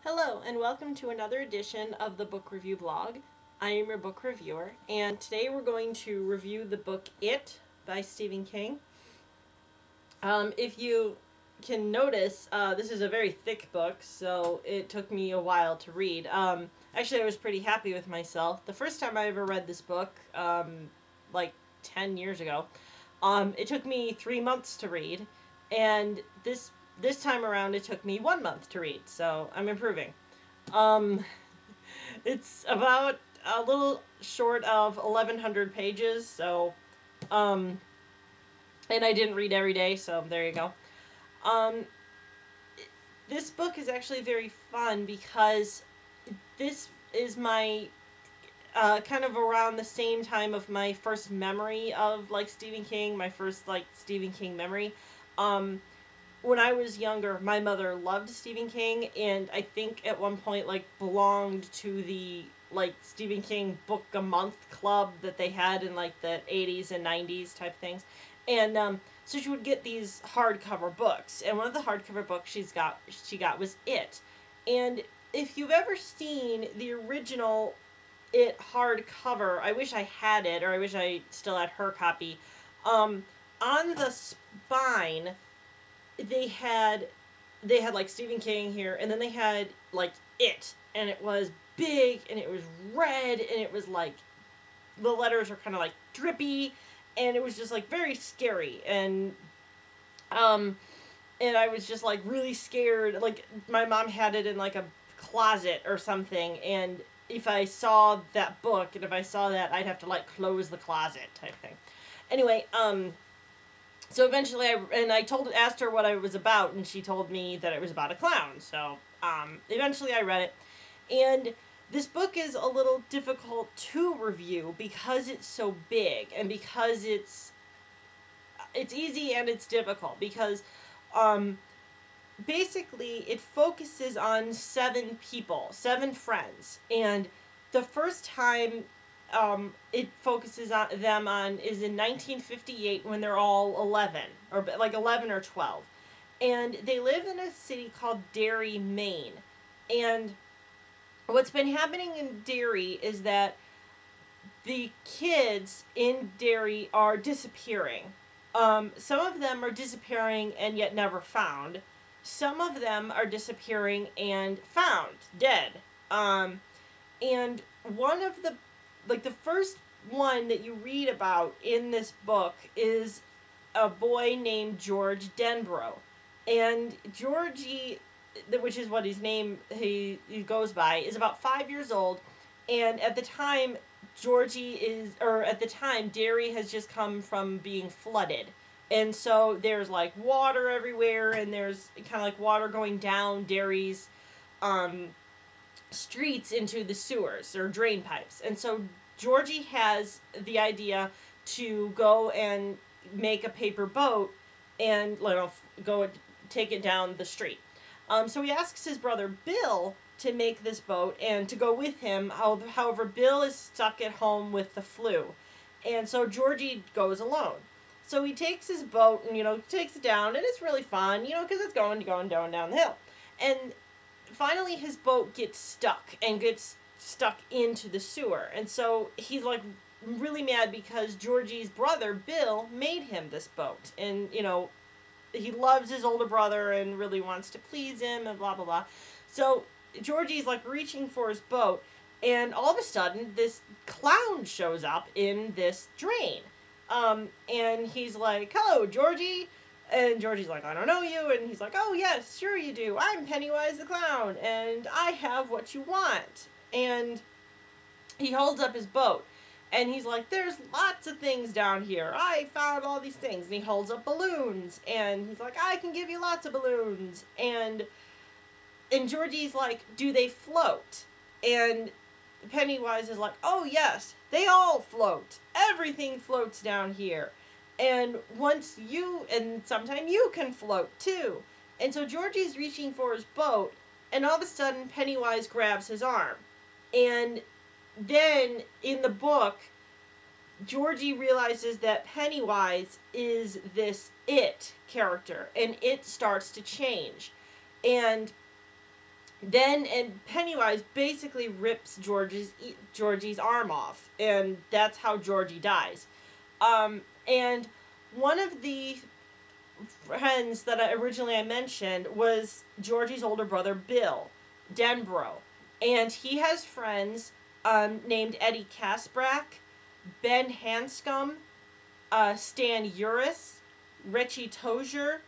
Hello, and welcome to another edition of the Book Review Blog. I am your book reviewer, and today we're going to review the book It by Stephen King. If you can notice, this is a very thick book, so it took me a while to read. Actually, I was pretty happy with myself. The first time I ever read this book, like 10 years ago, it took me 3 months to read, and this time around it took me 1 month to read, so I'm improving. It's about a little short of 1,100 pages, so, and I didn't read every day, so there you go. This book is actually very fun because this is my, kind of around the same time of my first memory of, like, Stephen King, my first, like, Stephen King memory. When I was younger, my mother loved Stephen King, and I think at one point, like, belonged to the, like, Stephen King book a month club that they had in, like, the 80s and 90s type things. And, so she would get these hardcover books, and one of the hardcover books she got was It. And if you've ever seen the original It hardcover, I wish I had it, or I wish I still had her copy, on the spine, they had like Stephen King here, and then they had like It, and it was big, and it was red, and it was like the letters were kind of like drippy, and it was just like very scary, and I was just like really scared. Like, my mom had it in like a closet or something, and if I saw that book and if I saw that, I'd have to like close the closet type thing. Anyway, so eventually I asked her what it was about, and she told me that it was about a clown. So, eventually I read it. And this book is a little difficult to review because it's so big, and because it's easy and it's difficult because, basically it focuses on 7 people, 7 friends, and the first time it focuses on them is in 1958 when they're all 11, or like 11 or 12. And they live in a city called Derry, Maine. And what's been happening in Derry is that the kids in Derry are disappearing. Some of them are disappearing and yet never found. Some of them are disappearing and found, dead. And one of the first one that you read about in this book is a boy named George Denbrough. And Georgie, which is what his name he goes by, is about 5 years old. And at the time, Derry has just come from being flooded. And so there's like water everywhere, and there's kind of like water going down Derry's streets into the sewers or drain pipes. And so Georgie has the idea to go and make a paper boat and go take it down the street. So he asks his brother Bill to make this boat and to go with him. However, Bill is stuck at home with the flu, and so Georgie goes alone. So he takes his boat and takes it down, and it's really fun, because it's going down the hill. And finally his boat gets stuck into the sewer, and so he's like really mad because Georgie's brother Bill made him this boat, and he loves his older brother and really wants to please him and blah blah blah. So Georgie's like reaching for his boat, and all of a sudden this clown shows up in this drain, and he's like, "Hello, Georgie." And Georgie's like, "I don't know you." And he's like, "Oh, yes, sure you do. I'm Pennywise the Clown, and I have what you want." And he holds up his boat, and he's like, "There's lots of things down here. I found all these things." And he holds up balloons, and he's like, "I can give you lots of balloons." And Georgie's like, "Do they float?" And Pennywise is like, "Oh, yes, they all float. Everything floats down here. And sometime you can float too." And so Georgie's reaching for his boat, and all of a sudden Pennywise grabs his arm. And then in the book, Georgie realizes that Pennywise is this It character, and It starts to change. And then and Pennywise basically rips Georgie's arm off, and that's how Georgie dies. And one of the friends that I mentioned was Georgie's older brother Bill Denbrough, and he has friends named Eddie Kasprak, Ben Hanscom, Stan Uris, Richie Tozier,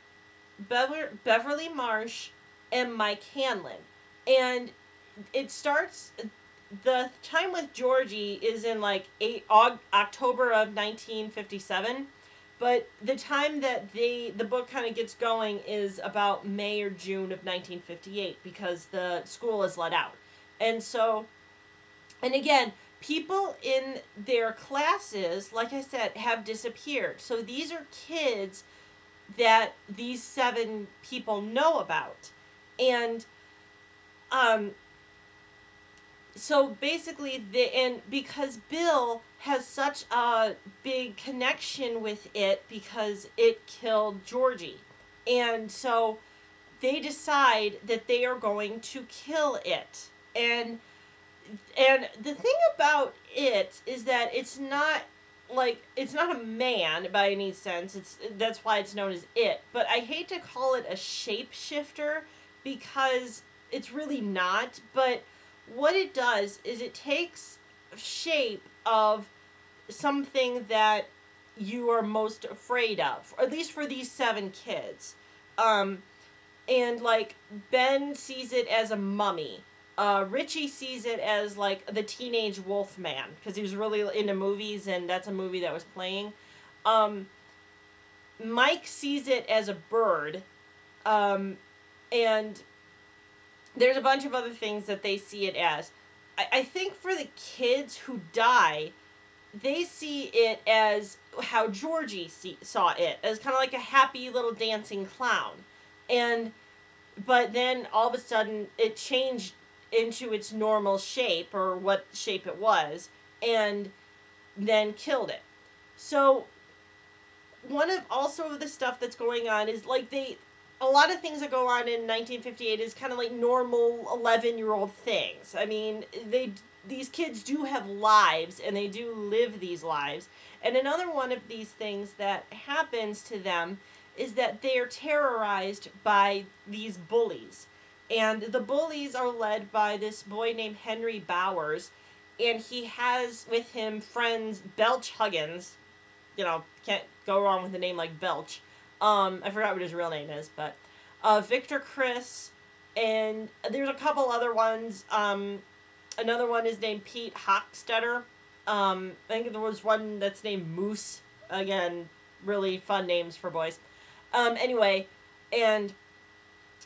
Beverly Marsh, and Mike Hanlon. And it starts, the time with Georgie is in like October of 1957, but the time that the book kind of gets going is about May or June of 1958, because the school is let out. And so, and again, people in their classes, like I said, have disappeared. So these are kids that these 7 people know about. And so basically, and because Bill has such a big connection with it because it killed Georgie, and so they decide that they are going to kill it. And the thing about it is that it's not a man by any sense. That's why it's known as it. But I hate to call it a shapeshifter because it's really not. But what it does is it takes shape of something that you are most afraid of, or at least for these 7 kids. And like Ben sees it as a mummy. Richie sees it as like the teenage wolf man because he was really into movies, and that's a movie that was playing. Mike sees it as a bird, and there's a bunch of other things that they see it as. I think for the kids who die, they see it as how Georgie saw it, as kind of like a happy little dancing clown. But then all of a sudden it changed into its normal shape, or what shape it was, and then killed it. So one of also the stuff that's going on is like a lot of things that go on in 1958 is kind of like normal 11-year-old things. I mean, these kids do have lives, and they do live these lives. And another one of these things that happens to them is that they are terrorized by these bullies. And the bullies are led by this boy named Henry Bowers, and he has with him friends Belch Huggins. You know, can't go wrong with a name like Belch. I forgot what his real name is, but Victor Chris, and there's a couple other ones. Another one is named Pete Hochstetter. I think there was one that's named Moose. Again, really fun names for boys. Anyway, and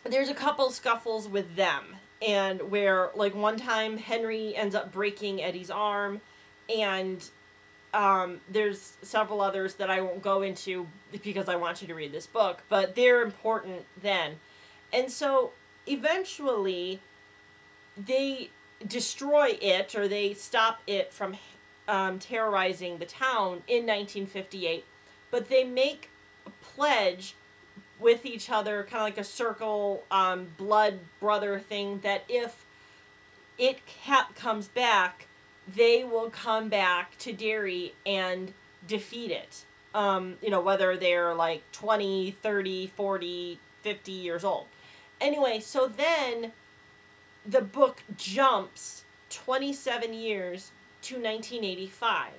there's a couple scuffles with them, and where, like, one time Henry ends up breaking Eddie's arm, and there's several others that I won't go into because I want you to read this book, but they're important then. And so eventually they destroy it, or they stop it from terrorizing the town in 1958, but they make a pledge with each other, kind of like a circle blood brother thing, that if it comes back, they will come back to Derry and defeat it. Whether they're like 20, 30, 40, 50 years old. Anyway, so then the book jumps 27 years to 1985.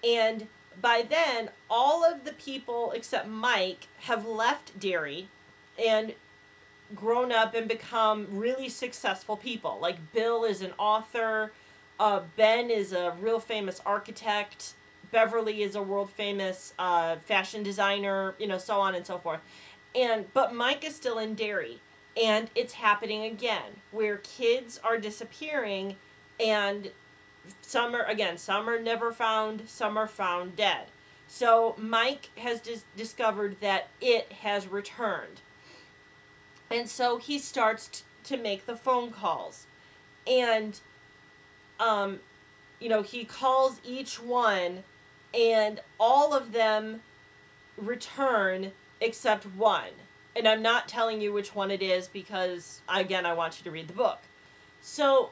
And by then, all of the people except Mike have left Derry and grown up and become really successful people. Like Bill is an author, Ben is a real famous architect, Beverly is a world famous fashion designer, so on and so forth. But Mike is still in Derry, and it's happening again, where kids are disappearing, and some are never found, some are found dead. So Mike has discovered that it has returned. And so he starts to make the phone calls. And, he calls each one, and all of them return except one. And I'm not telling you which one it is because, again, I want you to read the book. So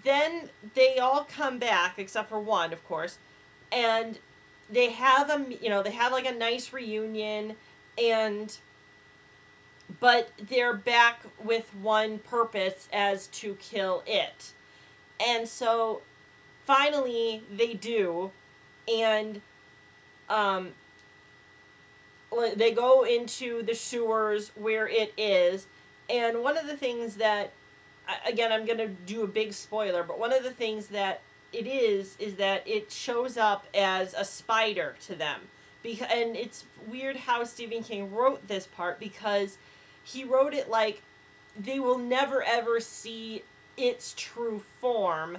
then they all come back, except for one, of course, and they have they have like a nice reunion, but they're back with one purpose, as to kill it. And so finally they do, and they go into the sewers where it is. And one of the things that, again, I'm going to do a big spoiler, but one of the things that it is that it shows up as a spider to them. And it's weird how Stephen King wrote this part, because he wrote it like they will never ever see its true form,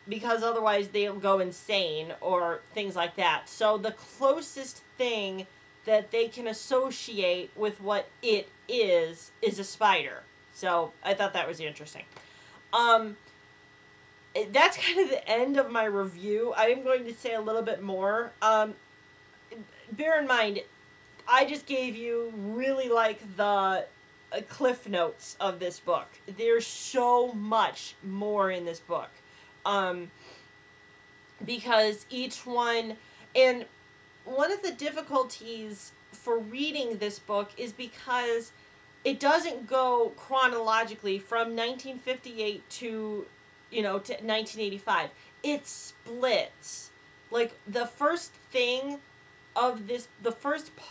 because otherwise they'll go insane or things like that. So the closest thing that they can associate with what it is a spider. So I thought that was interesting. That's kind of the end of my review. I am going to say a little bit more. Bear in mind, I just gave you really like the cliff notes of this book. There's so much more in this book. Because each one, and one of the difficulties for reading this book is because it doesn't go chronologically from 1958 to 1985. It splits. Like, the first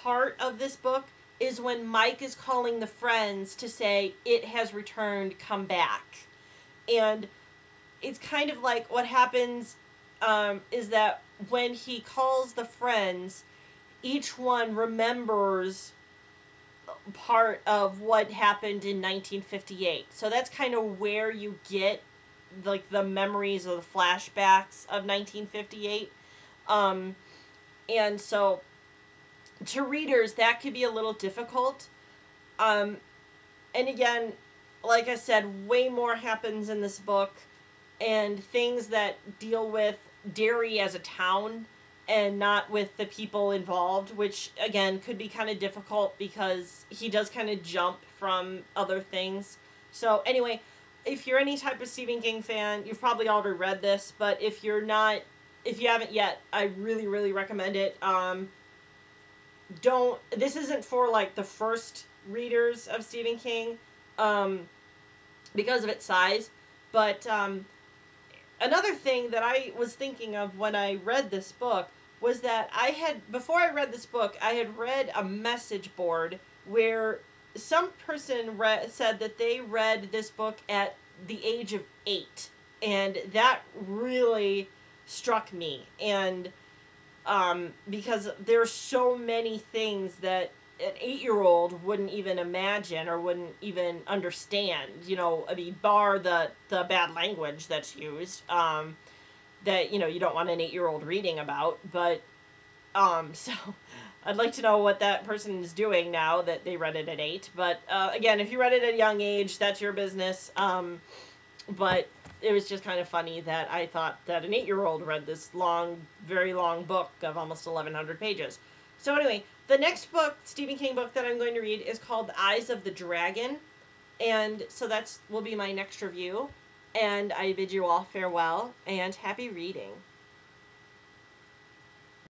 part of this book is when Mike is calling the friends to say, it has returned, come back. And it's kind of like what happens is that when he calls the friends, each one remembers part of what happened in 1958. So that's kind of where you get like the memories or the flashbacks of 1958. And so to readers, that could be a little difficult. And again, like I said, way more happens in this book, and things that deal with Derry as a town and not with the people involved, which again could be kind of difficult because he does kind of jump from other things. So anyway, if you're any type of Stephen King fan, you've probably already read this, but if you haven't yet, I really, really recommend it. This isn't for like the first readers of Stephen King, because of its size, but another thing that I was thinking of when I read this book was that before I read this book, I had read a message board where some person said that they read this book at the age of 8, and that really struck me. And because there's so many things that an 8-year-old wouldn't even imagine or wouldn't even understand, bar the bad language that's used, that, you don't want an 8-year-old reading about. But, so I'd like to know what that person is doing now that they read it at 8. But, again, if you read it at a young age, that's your business. But it was just kind of funny that I thought that an 8-year-old read this long, very long book of almost 1,100 pages. So anyway, the next book, Stephen King book that I'm going to read is called The Eyes of the Dragon. And so will be my next review. And I bid you all farewell and happy reading.